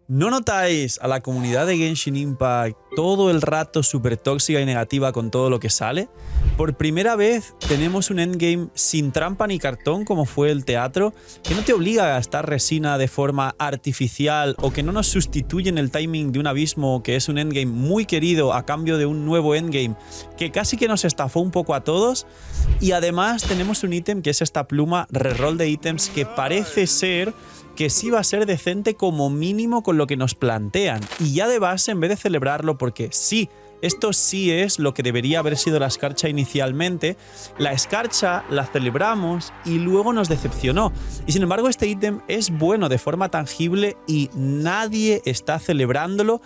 ¿No notáis a la comunidad de Genshin Impact todo el rato súper tóxica y negativa con todo lo que sale? Por primera vez tenemos un endgame sin trampa ni cartón como fue el teatro, que no te obliga a gastar resina de forma artificial o que no nos sustituye en el timing de un abismo, que es un endgame muy querido a cambio de un nuevo endgame que casi que nos estafó un poco a todos. Y además tenemos un ítem que es esta pluma reroll de ítems que parece ser que sí va a ser decente como mínimo con lo que nos plantean. Y ya de base, en vez de celebrarlo porque sí, esto sí es lo que debería haber sido la escarcha inicialmente, la escarcha la celebramos y luego nos decepcionó. Y sin embargo este ítem es bueno de forma tangible y nadie está celebrándolo,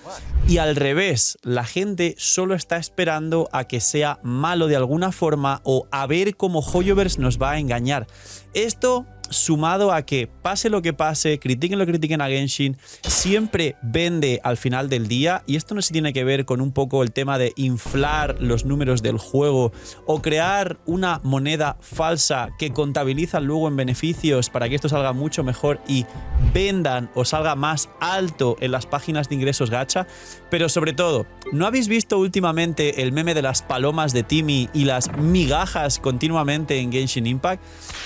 y al revés, la gente solo está esperando a que sea malo de alguna forma o a ver cómo Hoyoverse nos va a engañar. Esto, sumado a que pase lo que pase, critiquen lo que critiquen a Genshin, siempre vende al final del día, y esto no se tiene que ver con un poco el tema de inflar los números del juego o crear una moneda falsa que contabilizan luego en beneficios para que esto salga mucho mejor y vendan o salga más alto en las páginas de ingresos gacha, pero sobre todo, ¿no habéis visto últimamente el meme de las palomas de Timmy y las migajas continuamente en Genshin Impact?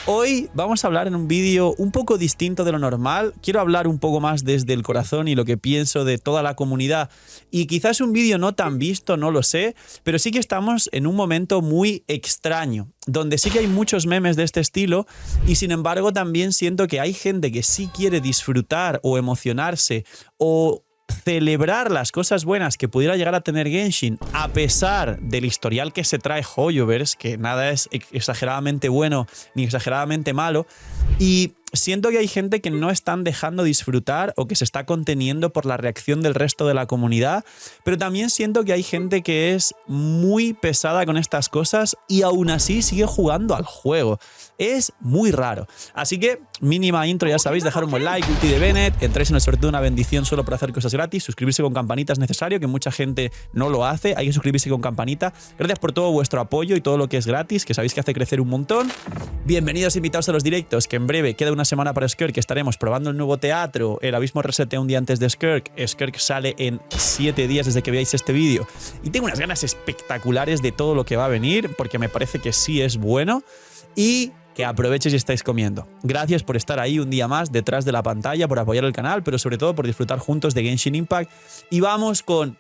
Hoy vamos a hablar en un vídeo un poco distinto de lo normal. Quiero hablar un poco más desde el corazón y lo que pienso de toda la comunidad, y quizás un vídeo no tan visto, no lo sé, pero sí que estamos en un momento muy extraño, donde sí que hay muchos memes de este estilo, y sin embargo también siento que hay gente que sí quiere disfrutar o emocionarse o celebrar las cosas buenas que pudiera llegar a tener Genshin, a pesar del historial que se trae Hoyoverse, que nada es exageradamente bueno ni exageradamente malo, y siento que hay gente que no están dejando disfrutar o que se está conteniendo por la reacción del resto de la comunidad, pero también siento que hay gente que es muy pesada con estas cosas y aún así sigue jugando al juego. Es muy raro. Así que, mínima intro, ya sabéis, dejar un buen like, ulti de Bennett, entráis en el sorteo de una bendición solo por hacer cosas gratis, suscribirse con campanita es necesario, que mucha gente no lo hace, hay que suscribirse con campanita. Gracias por todo vuestro apoyo y todo lo que es gratis, que sabéis que hace crecer un montón. Bienvenidos invitados a los directos, que en breve queda una semana para Skirk, que estaremos probando el nuevo teatro. El abismo resetea un día antes de Skirk. Skirk sale en 7 días desde que veáis este vídeo. Y tengo unas ganas espectaculares de todo lo que va a venir, porque me parece que sí es bueno. Y que aprovechéis y estáis comiendo. Gracias por estar ahí un día más detrás de la pantalla, por apoyar el canal, pero sobre todo por disfrutar juntos de Genshin Impact. Y vamos con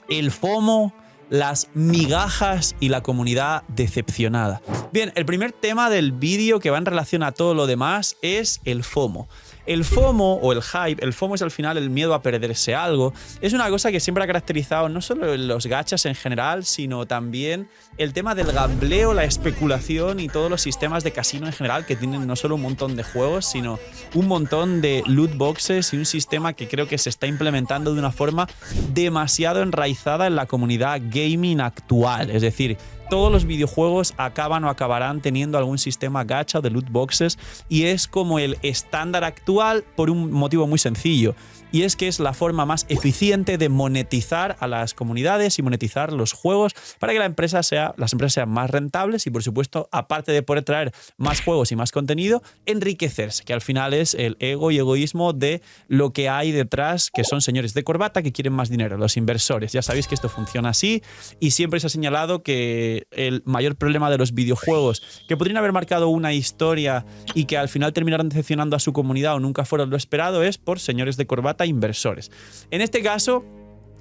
el FOMO, las migajas y la comunidad decepcionada. Bien, el primer tema del vídeo, que va en relación a todo lo demás, es el FOMO. El FOMO o el hype, el FOMO es al final el miedo a perderse algo. Es una cosa que siempre ha caracterizado no solo los gachas en general, sino también el tema del gambleo, la especulación y todos los sistemas de casino en general, que tienen no solo un montón de juegos, sino un montón de loot boxes y un sistema que creo que se está implementando de una forma demasiado enraizada en la comunidad gaming actual. Es decir, todos los videojuegos acaban o acabarán teniendo algún sistema gacha de loot boxes, y es como el estándar actual por un motivo muy sencillo, y es que es la forma más eficiente de monetizar a las comunidades y monetizar los juegos para que las empresas sean más rentables y, por supuesto, aparte de poder traer más juegos y más contenido, enriquecerse, que al final es el ego y egoísmo de lo que hay detrás, que son señores de corbata que quieren más dinero, los inversores. Ya sabéis que esto funciona así, y siempre se ha señalado que el mayor problema de los videojuegos, que podrían haber marcado una historia y que al final terminaron decepcionando a su comunidad o nunca fueron lo esperado, es por señores de corbata inversores. En este caso,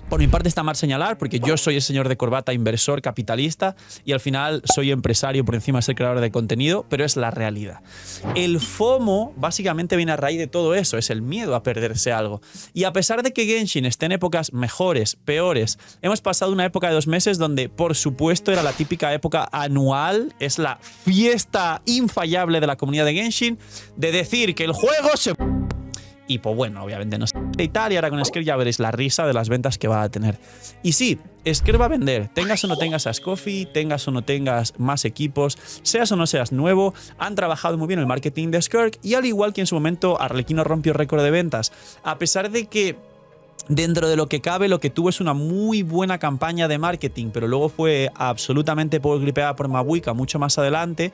por mi parte está mal señalar, porque yo soy el señor de corbata inversor capitalista y al final soy empresario por encima de ser creador de contenido, pero es la realidad. El FOMO básicamente viene a raíz de todo eso, es el miedo a perderse algo. Y a pesar de que Genshin esté en épocas mejores, peores, hemos pasado una época de 2 meses donde, por supuesto, era la típica época anual, es la fiesta infallable de la comunidad de Genshin, de decir que el juego se... Y pues bueno, obviamente no sé y tal, y ahora con Skirk ya veréis la risa de las ventas que va a tener. Y sí, Skirk va a vender, tengas o no tengas a Scoffy, tengas o no tengas más equipos, seas o no seas nuevo, han trabajado muy bien el marketing de Skirk, y al igual que en su momento Arlequino rompió récord de ventas, a pesar de que Dentro de lo que cabe, lo que tuvo es una muy buena campaña de marketing, pero luego fue absolutamente poco gripeada por Mabuika mucho más adelante.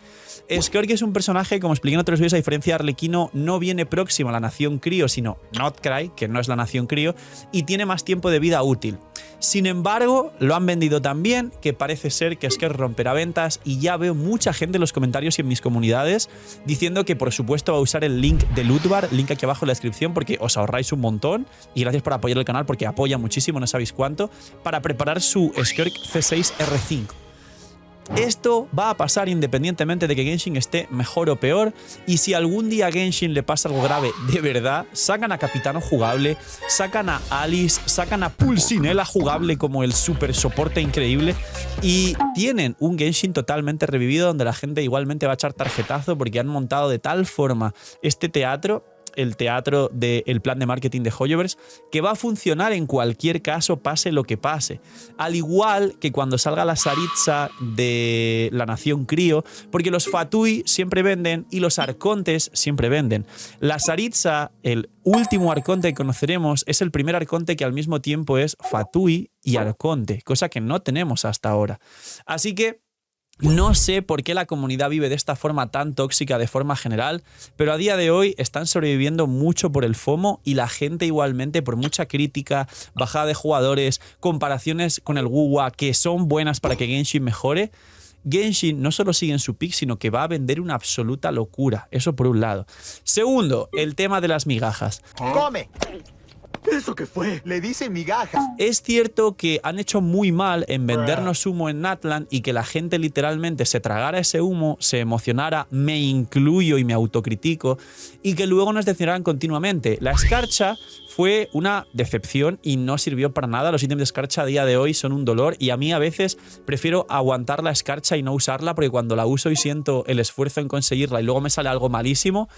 Skirk es un personaje, como expliqué en otros vídeos, a diferencia de Arlequino, no viene próximo a la nación crío, sino Notcry, que no es la nación crío, y tiene más tiempo de vida útil. Sin embargo, lo han vendido tan bien que parece ser que Skirk romperá ventas, y ya veo mucha gente en los comentarios y en mis comunidades diciendo que por supuesto va a usar el link de Lootbar, link aquí abajo en la descripción, porque os ahorráis un montón, y gracias por apoyar el canal porque apoya muchísimo, no sabéis cuánto, para preparar su Skirk C6 R5. Esto va a pasar independientemente de que Genshin esté mejor o peor, y si algún día a Genshin le pasa algo grave de verdad, sacan a Capitano jugable, sacan a Alice, sacan a Pulcinella jugable como el super soporte increíble, y tienen un Genshin totalmente revivido donde la gente igualmente va a echar tarjetazo porque han montado de tal forma este teatro, el teatro del plan de marketing de Hoyoverse, que va a funcionar en cualquier caso, pase lo que pase. Al igual que cuando salga la Saritza de la nación crío, porque los Fatui siempre venden y los arcontes siempre venden. La Saritza, el último arconte que conoceremos, es el primer arconte que al mismo tiempo es Fatui y arconte, cosa que no tenemos hasta ahora. Así que no sé por qué la comunidad vive de esta forma tan tóxica de forma general, pero a día de hoy están sobreviviendo mucho por el FOMO, y la gente igualmente, por mucha crítica, bajada de jugadores, comparaciones con el WuWa que son buenas para que Genshin mejore, Genshin no solo sigue en su pick, sino que va a vender una absoluta locura. Eso por un lado. Segundo, el tema de las migajas. ¡Come! ¿Eso qué fue? Le dice migaja. Es cierto que han hecho muy mal en vendernos humo en Natlan y que la gente literalmente se tragara ese humo, se emocionara, me incluyo y me autocritico, y que luego nos decepcionaran continuamente. La escarcha fue una decepción y no sirvió para nada. Los ítems de escarcha a día de hoy son un dolor, y a mí a veces prefiero aguantar la escarcha y no usarla, porque cuando la uso y siento el esfuerzo en conseguirla y luego me sale algo malísimo,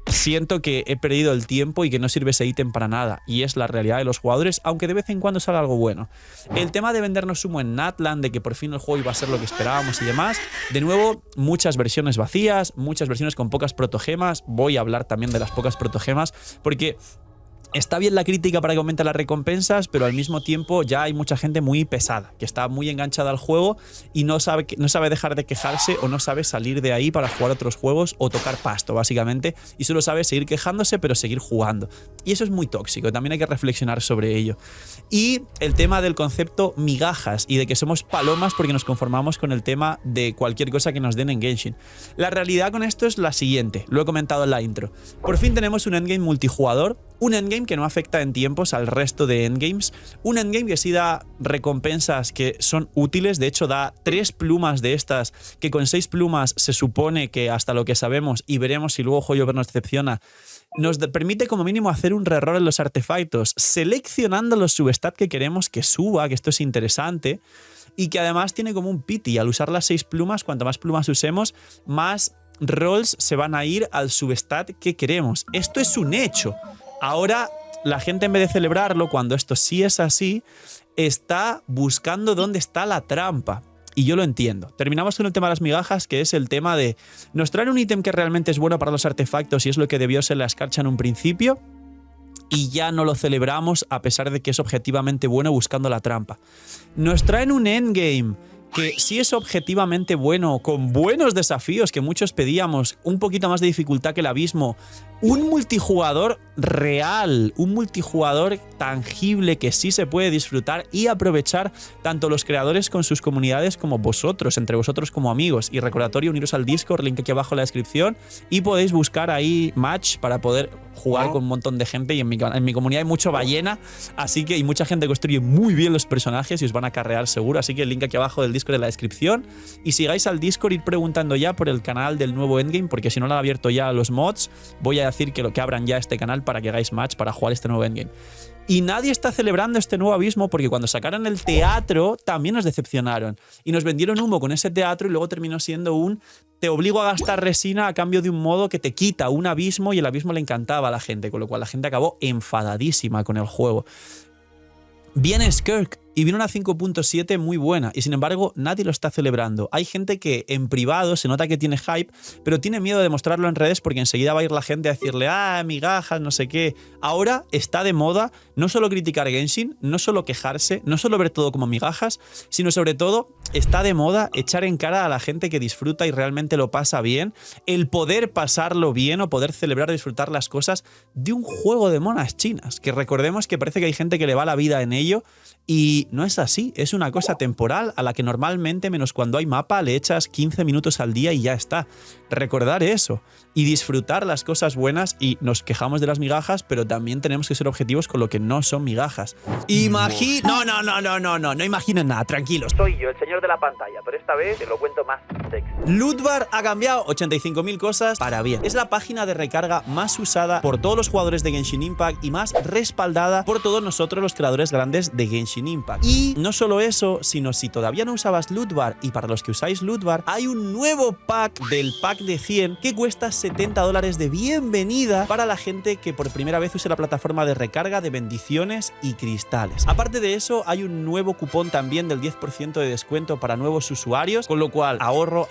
siento que he perdido el tiempo y que no sirve ese ítem para nada, y es la realidad de los jugadores, aunque de vez en cuando sale algo bueno. El tema de vendernos humo en Natlan, de que por fin el juego iba a ser lo que esperábamos y demás, de nuevo, muchas versiones vacías, muchas versiones con pocas protogemas. Voy a hablar también de las pocas protogemas, porque está bien la crítica para que aumenten las recompensas, pero al mismo tiempo ya hay mucha gente muy pesada, que está muy enganchada al juego y no sabe dejar de quejarse, o no sabe salir de ahí para jugar otros juegos o tocar pasto, básicamente, y solo sabe seguir quejándose pero seguir jugando. Y eso es muy tóxico, también hay que reflexionar sobre ello. Y el tema del concepto migajas y de que somos palomas porque nos conformamos con el tema de cualquier cosa que nos den en Genshin. La realidad con esto es la siguiente, lo he comentado en la intro. Por fin tenemos un endgame multijugador, un endgame que no afecta en tiempos al resto de endgames, un endgame que sí da recompensas que son útiles, de hecho da 3 plumas de estas, que con 6 plumas se supone que hasta lo que sabemos, y veremos si luego Hoyoverse nos decepciona, nos permite como mínimo hacer un reroll en los artefactos, seleccionando los substats que queremos que suba, que esto es interesante, y que además tiene como un pity. Al usar las 6 plumas, cuanto más plumas usemos, más rolls se van a ir al substat que queremos. Esto es un hecho. Ahora la gente, en vez de celebrarlo, cuando esto sí es así, está buscando dónde está la trampa. Y yo lo entiendo. Terminamos con el tema de las migajas, que es el tema de nos traen un ítem que realmente es bueno para los artefactos y es lo que debió ser la escarcha en un principio, y ya no lo celebramos a pesar de que es objetivamente bueno buscando la trampa. Nos traen un endgame que sí es objetivamente bueno, con buenos desafíos que muchos pedíamos, un poquito más de dificultad que el abismo, un multijugador real, un multijugador tangible que sí se puede disfrutar y aprovechar tanto los creadores con sus comunidades como vosotros, entre vosotros como amigos. Y recordatorio, uniros al Discord, link aquí abajo en la descripción, y podéis buscar ahí match para poder jugar con un montón de gente. Y en mi comunidad hay mucho ballena, así que, y mucha gente construye muy bien los personajes y os van a carrear seguro, así que el link aquí abajo del Discord en la descripción. Y si sigáis al Discord, ir preguntando ya por el canal del nuevo endgame, porque si no lo han abierto ya los mods, voy a decir que abran ya este canal para que hagáis match para jugar este nuevo endgame. Y nadie está celebrando este nuevo abismo, porque cuando sacaron el teatro también nos decepcionaron y nos vendieron humo con ese teatro, y luego terminó siendo un te obligo a gastar resina a cambio de un modo que te quita un abismo, y el abismo le encantaba a la gente, con lo cual la gente acabó enfadadísima con el juego. Viene Skirk y viene una 5.7 muy buena y sin embargo nadie lo está celebrando. Hay gente que en privado se nota que tiene hype, pero tiene miedo de mostrarlo en redes porque enseguida va a ir la gente a decirle migajas, no sé qué. Ahora está de moda no solo criticar Genshin, no solo quejarse, no solo ver todo como migajas, sino sobre todo está de moda echar en cara a la gente que disfruta y realmente lo pasa bien, el poder pasarlo bien o poder celebrar y disfrutar las cosas de un juego de monas chinas, que recordemos que parece que hay gente que le va la vida en ello y no es así, es una cosa temporal a la que normalmente, menos cuando hay mapa, le echas 15 minutos al día y ya está. Recordar eso y disfrutar las cosas buenas, y nos quejamos de las migajas, pero también tenemos que ser objetivos con lo que no son migajas. No imaginen nada, tranquilos. Soy yo, el señor de la pantalla, pero esta vez te lo cuento más sexy. Lootbar ha cambiado 85.000 cosas para bien. Es la página de recarga más usada por todos los jugadores de Genshin Impact y más respaldada por todos nosotros los creadores grandes de Genshin Impact. Y no solo eso, sino si todavía no usabas Lootbar, y para los que usáis Lootbar, hay un nuevo pack del pack de 100 que cuesta $70 de bienvenida para la gente que por primera vez use la plataforma de recarga de bendiciones y cristales. Aparte de eso, hay un nuevo cupón también del 10% de descuento para nuevos usuarios, con lo cual ahorro.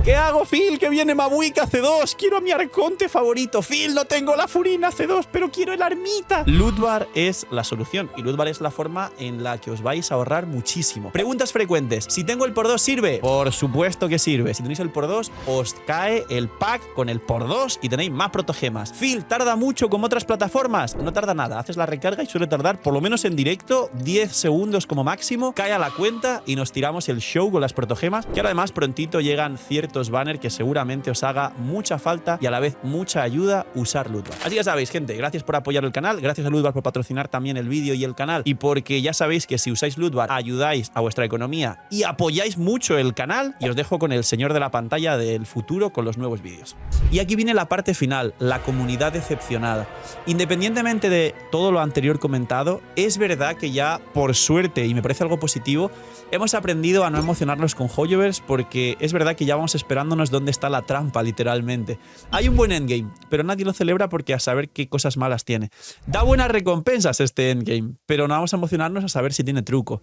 ¿Qué hago, Phil? Que viene Mabuika C2, quiero a mi arconte favorito. Phil, no tengo la Furina C2, pero quiero el Armita. Lootbar es la solución y Lootbar es la forma en la que os vais a ahorrar muchísimo. Preguntas frecuentes: si tengo el por 2, ¿sirve? Por supuesto que sirve. Si tenéis el por 2, os cae el pack con el por 2 y tenéis más protogemas. Phil, ¿tarda mucho como otras plataformas? No tarda nada, haces la recarga y suele tardar, por lo menos en directo, 10 segundos como máximo, cae a la cuenta y nos tiramos el show con las protogemas, que además prontito llegan ciertos banners que seguramente os haga mucha falta y a la vez mucha ayuda usar Lootbar. Así que ya sabéis, gente, gracias por apoyar el canal, gracias a Lootbar por patrocinar también el vídeo y el canal, y porque ya sabéis que si usáis Lootbar ayudáis a vuestra economía y apoyáis mucho el canal, y os dejo con el señor de la pantalla del futuro con los nuevos vídeos. Y aquí viene la parte final, la comunidad decepcionada. Independientemente de todo lo anterior comentado, es verdad que ya, por suerte, y me parece algo positivo, hemos aprendido a no emocionarnos con Hoyoverse, porque es verdad que ya vamos esperándonos dónde está la trampa, literalmente. Hay un buen endgame, pero nadie lo celebra porque a saber qué cosas malas tiene. Da buenas recompensas este endgame, pero no vamos a emocionarnos a saber si tiene truco.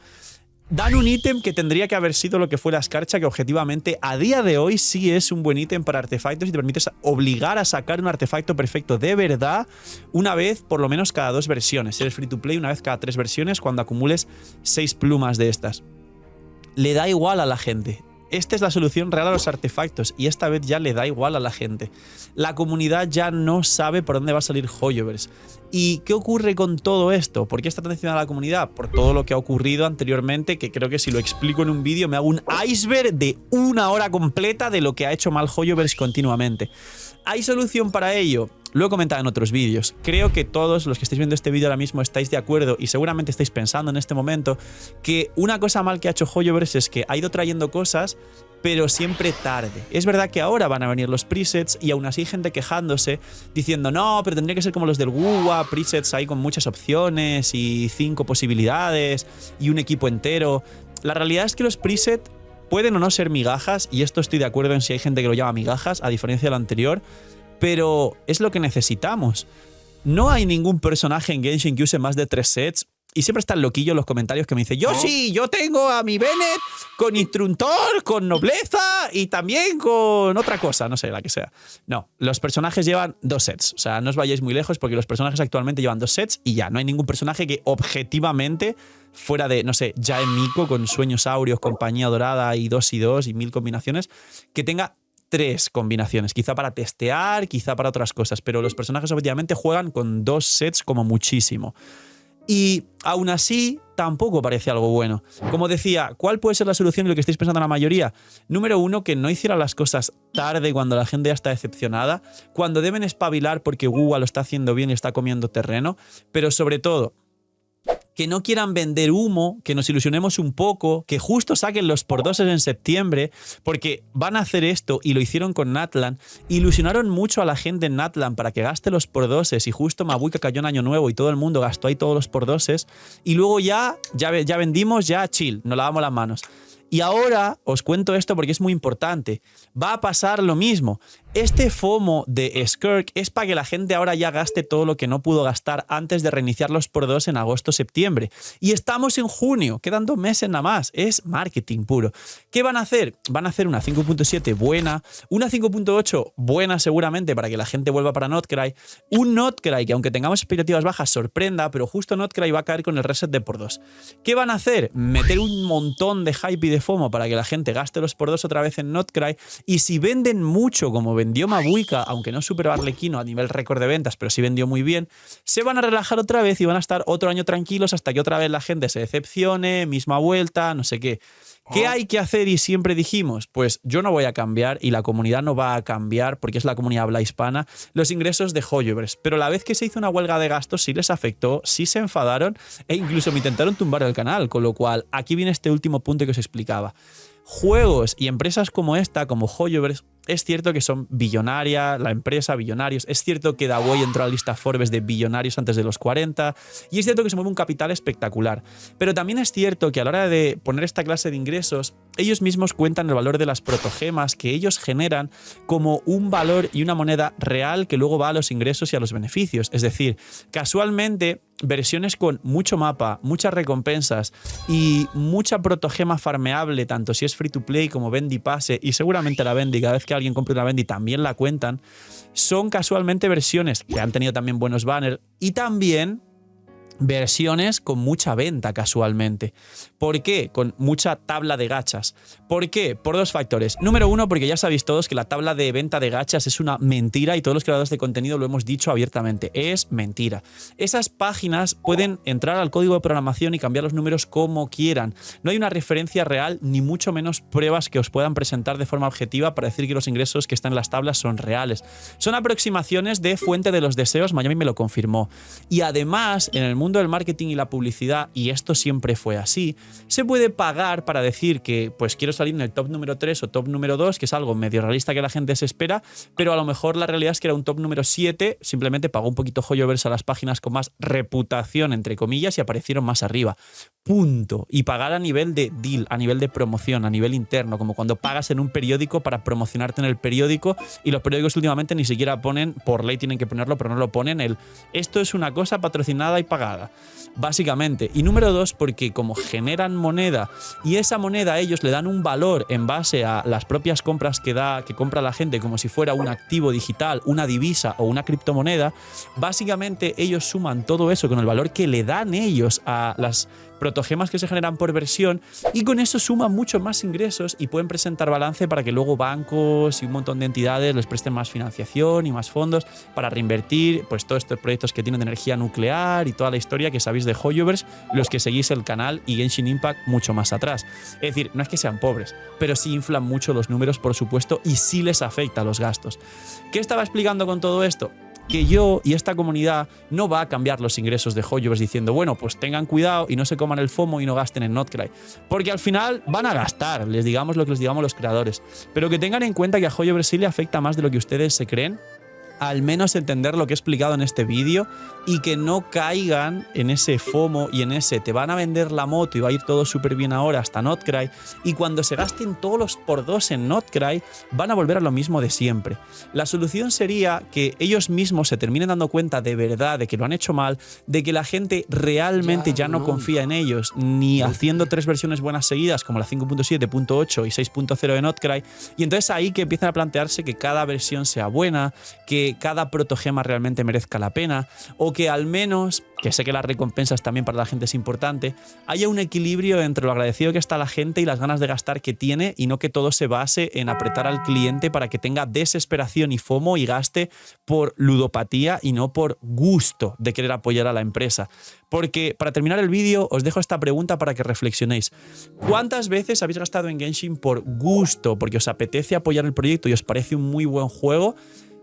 Dan un ítem que tendría que haber sido lo que fue la escarcha, que objetivamente a día de hoy sí es un buen ítem para artefactos y te permites obligar a sacar un artefacto perfecto de verdad una vez por lo menos cada 2 versiones. Si eres free to play, una vez cada 3 versiones cuando acumules 6 plumas de estas. Le da igual a la gente. Esta es la solución real a los artefactos y esta vez ya le da igual a la gente. La comunidad ya no sabe por dónde va a salir Hoyoverse. ¿Y qué ocurre con todo esto? ¿Por qué está tan decepcionada la comunidad? Por todo lo que ha ocurrido anteriormente, que creo que si lo explico en un vídeo me hago un iceberg de 1 hora completa de lo que ha hecho mal Hoyoverse continuamente. ¿Hay solución para ello? Lo he comentado en otros vídeos. Creo que todos los que estáis viendo este vídeo ahora mismo estáis de acuerdo y seguramente estáis pensando en este momento que una cosa mal que ha hecho Hoyoverse es que ha ido trayendo cosas, pero siempre tarde. Es verdad que ahora van a venir los presets y aún así hay gente quejándose diciendo no, pero tendría que ser como los del WUA, presets ahí con muchas opciones y 5 posibilidades y un equipo entero. La realidad es que los presets pueden o no ser migajas, y esto estoy de acuerdo en si hay gente que lo llama migajas, a diferencia de lo anterior, pero es lo que necesitamos. No hay ningún personaje en Genshin que use más de 3 sets. Y siempre está el loquillo en los comentarios que me dice yo sí, yo tengo a mi Bennett con instructor, con nobleza y también con otra cosa, no sé, la que sea. No, los personajes llevan 2 sets. O sea, no os vayáis muy lejos porque los personajes actualmente llevan 2 sets y ya. No hay ningún personaje que objetivamente, fuera de, no sé, ya en Miko con Sueños Áureos, Compañía Dorada y 2 y 2 y 1000 combinaciones, que tenga 3 combinaciones, quizá para testear, quizá para otras cosas, pero los personajes objetivamente juegan con 2 sets como muchísimo. Y aún así, tampoco parece algo bueno. Como decía, ¿cuál puede ser la solución de lo que estáis pensando la mayoría? Número 1, que no hicieran las cosas tarde cuando la gente ya está decepcionada, cuando deben espabilar porque WUA lo está haciendo bien y está comiendo terreno, pero sobre todo, que no quieran vender humo, que nos ilusionemos un poco, que justo saquen los por 2 en septiembre, porque van a hacer esto y lo hicieron con Natlan, ilusionaron mucho a la gente en Natlan para que gaste los por 2 y justo Mabuika cayó en Año Nuevo y todo el mundo gastó ahí todos los por 2 y luego ya vendimos, ya chill, nos lavamos las manos. Y ahora os cuento esto porque es muy importante. Va a pasar lo mismo. Este FOMO de Skirk es para que la gente ahora ya gaste todo lo que no pudo gastar antes de reiniciar los por 2 en agosto-septiembre. Y estamos en junio, quedan 2 meses nada más. Es marketing puro. ¿Qué van a hacer? Van a hacer una 5.7 buena, una 5.8 buena seguramente para que la gente vuelva para Notcry, un Notcry que aunque tengamos expectativas bajas sorprenda, pero justo Notcry va a caer con el reset de por 2. ¿Qué van a hacer? Meter un montón de hype y de FOMO para que la gente gaste los por 2 otra vez en Notcry, y si venden mucho como vendió Mabuika, aunque no superó a Arlequino a nivel récord de ventas, pero sí vendió muy bien, se van a relajar otra vez y van a estar otro año tranquilos hasta que otra vez la gente se decepcione, misma vuelta, no sé qué. ¿Qué hay que hacer? Y siempre dijimos, pues yo no voy a cambiar y la comunidad no va a cambiar porque es la comunidad habla hispana, los ingresos de Hoyoverse. Pero la vez que se hizo una huelga de gastos sí les afectó, sí se enfadaron e incluso me intentaron tumbar el canal, con lo cual aquí viene este último punto que os explicaba. Juegos y empresas como esta, como Hoyoverse, es cierto que son billonarias, la empresa, billonarios. Es cierto que Dawei entró a la lista Forbes de billonarios antes de los 40. Y es cierto que se mueve un capital espectacular. Pero también es cierto que a la hora de poner esta clase de ingresos, ellos mismos cuentan el valor de las protogemas que ellos generan como un valor y una moneda real que luego va a los ingresos y a los beneficios. Es decir, casualmente, versiones con mucho mapa, muchas recompensas y mucha protogema farmeable, tanto si es free to play como Bendy Pase, y seguramente la Bendy, cada vez que alguien compre una Bendy también la cuentan, son casualmente versiones que han tenido también buenos banners y también versiones con mucha venta casualmente. ¿Por qué? Con mucha tabla de gachas. ¿Por qué? Por 2 factores. Número 1, porque ya sabéis todos que la tabla de venta de gachas es una mentira y todos los creadores de contenido lo hemos dicho abiertamente. Es mentira. Esas páginas pueden entrar al código de programación y cambiar los números como quieran. No hay una referencia real ni mucho menos pruebas que os puedan presentar de forma objetiva para decir que los ingresos que están en las tablas son reales. Son aproximaciones de fuente de los deseos, Miami me lo confirmó. Y además, en el mundo del marketing y la publicidad, y esto siempre fue así, se puede pagar para decir que pues quiero salir en el top número 3 o top número 2, que es algo medio realista que la gente se espera, pero a lo mejor la realidad es que era un top número 7, simplemente pagó un poquito Hoyoverse a las páginas con más reputación, entre comillas, y aparecieron más arriba. Punto. Y pagar a nivel de deal, a nivel de promoción, a nivel interno, como cuando pagas en un periódico para promocionarte en el periódico, y los periódicos últimamente ni siquiera ponen, por ley tienen que ponerlo, pero no lo ponen, esto es una cosa patrocinada y pagada, básicamente. Y número 2, porque como generan moneda y esa moneda a ellos le dan un valor en base a las propias compras que compra la gente, como si fuera un activo digital, una divisa o una criptomoneda, básicamente ellos suman todo eso con el valor que le dan ellos a las protogemas que se generan por versión, y con eso suman mucho más ingresos y pueden presentar balance para que luego bancos y un montón de entidades les presten más financiación y más fondos para reinvertir pues todos estos proyectos que tienen de energía nuclear y toda la historia que sabéis de Hoyoverse, los que seguís el canal, y Genshin Impact mucho más atrás. Es decir, no es que sean pobres, pero sí inflan mucho los números, por supuesto, y sí les afecta a los gastos. ¿Qué estaba explicando con todo esto? Que yo y esta comunidad no va a cambiar los ingresos de Hoyoverse diciendo, bueno, pues tengan cuidado y no se coman el FOMO y no gasten en Notcry. Porque al final van a gastar, les digamos lo que les digamos los creadores. Pero que tengan en cuenta que a Hoyoverse sí le afecta más de lo que ustedes se creen, al menos entender lo que he explicado en este vídeo, y que no caigan en ese FOMO y en ese te van a vender la moto y va a ir todo súper bien ahora hasta Notcry, y cuando se gasten todos los por 2 en Notcry van a volver a lo mismo de siempre. La solución sería que ellos mismos se terminen dando cuenta de verdad de que lo han hecho mal, de que la gente realmente ya no confía en ellos, ni haciendo 3 versiones buenas seguidas como la 5.7, 5.8 y 6.0 de Notcry, y entonces ahí que empiezan a plantearse que cada versión sea buena, que cada protogema realmente merezca la pena, o que al menos, que sé que las recompensas también para la gente es importante, haya un equilibrio entre lo agradecido que está la gente y las ganas de gastar que tiene, y no que todo se base en apretar al cliente para que tenga desesperación y FOMO y gaste por ludopatía y no por gusto de querer apoyar a la empresa. Porque para terminar el vídeo os dejo esta pregunta para que reflexionéis. ¿Cuántas veces habéis gastado en Genshin por gusto, porque os apetece apoyar el proyecto y os parece un muy buen juego?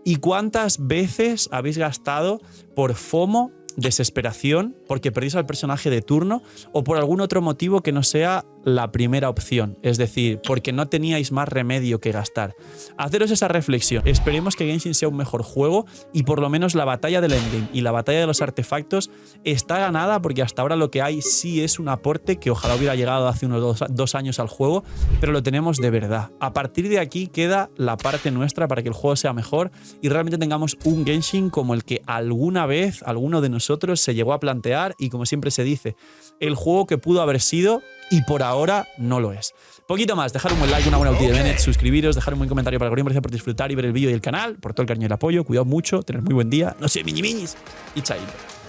¿Y cuántas veces habéis gastado por FOMO desesperación porque perdéis al personaje de turno o por algún otro motivo que no sea la primera opción, es decir, porque no teníais más remedio que gastar. Haceros esa reflexión. Esperemos que Genshin sea un mejor juego y por lo menos la batalla del endgame y la batalla de los artefactos está ganada, porque hasta ahora lo que hay sí es un aporte que ojalá hubiera llegado hace unos 2 años al juego, pero lo tenemos de verdad. A partir de aquí queda la parte nuestra para que el juego sea mejor y realmente tengamos un Genshin como el que alguna vez alguno de nosotros se llegó a plantear y, como siempre se dice, el juego que pudo haber sido y por ahora no lo es. Poquito más, dejar un buen like, una buena ulti de Bennett, suscribiros, dejar un buen comentario para el gracias por disfrutar y ver el vídeo y el canal, por todo el cariño y el apoyo, cuidado mucho, tener muy buen día, no sé, miñis y chaito.